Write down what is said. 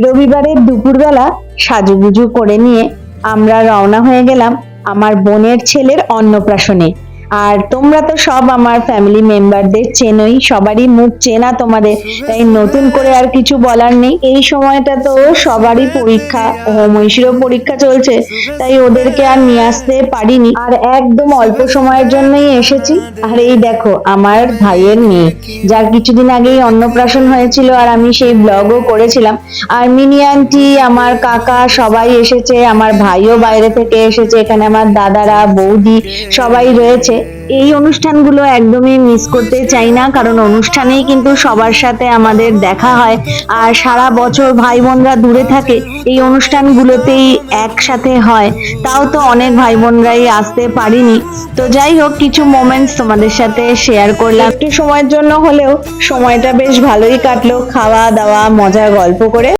রবিবারের দুপুরবেলা সাজুগুজু করে নিয়ে আমরা রওনা হয়ে গেলাম আমার বোনের ছেলের অন্নপ্রাশনে। আর তোমরা তো সব আমার ফ্যামিলি মেম্বারদের চেনোই, সবারই মুখ চেনা তোমাদের, তাই নতুন করে আর কিছু বলার নেই। এই সময়টা তো সবারই পরীক্ষা, মহিষীরও পরীক্ষা চলছে, তাই ওদেরকে আর নিয়ে আসতে পারিনি, আর একদম অল্প সময়ের জন্যই এসেছি। আর এই দেখো আমার ভাইয়ের মেয়ে, যার কিছুদিন আগেই অন্নপ্রাশন হয়েছিল, আর আমি সেই ব্লগও করেছিলাম। আর মিনি আন্টি, আমার কাকা সবাই এসেছে, আমার ভাইও বাইরে থেকে এসেছে, এখানে আমার দাদারা, বৌদি সবাই রয়েছে। এই অনুষ্ঠানগুলো একদমই মিস করতে চাই না, কারণ অনুষ্ঠানেই কিন্তু সবার সাথে আমাদের দেখা হয়। আর সারা বছর ভাই বোনরা দূরে থাকে, এই অনুষ্ঠানগুলোতেই একসাথে হয়। তাও তো অনেক ভাই বোনরাই আসতে পারিনি। তো যাই হোক, কিছু মোমেন্টস তোমাদের সাথে শেয়ার করলাম, একটু সময়ের জন্য হলেও সময়টা বেশ ভালোই কাটলো, খাওয়া দাওয়া মজা গল্প করে।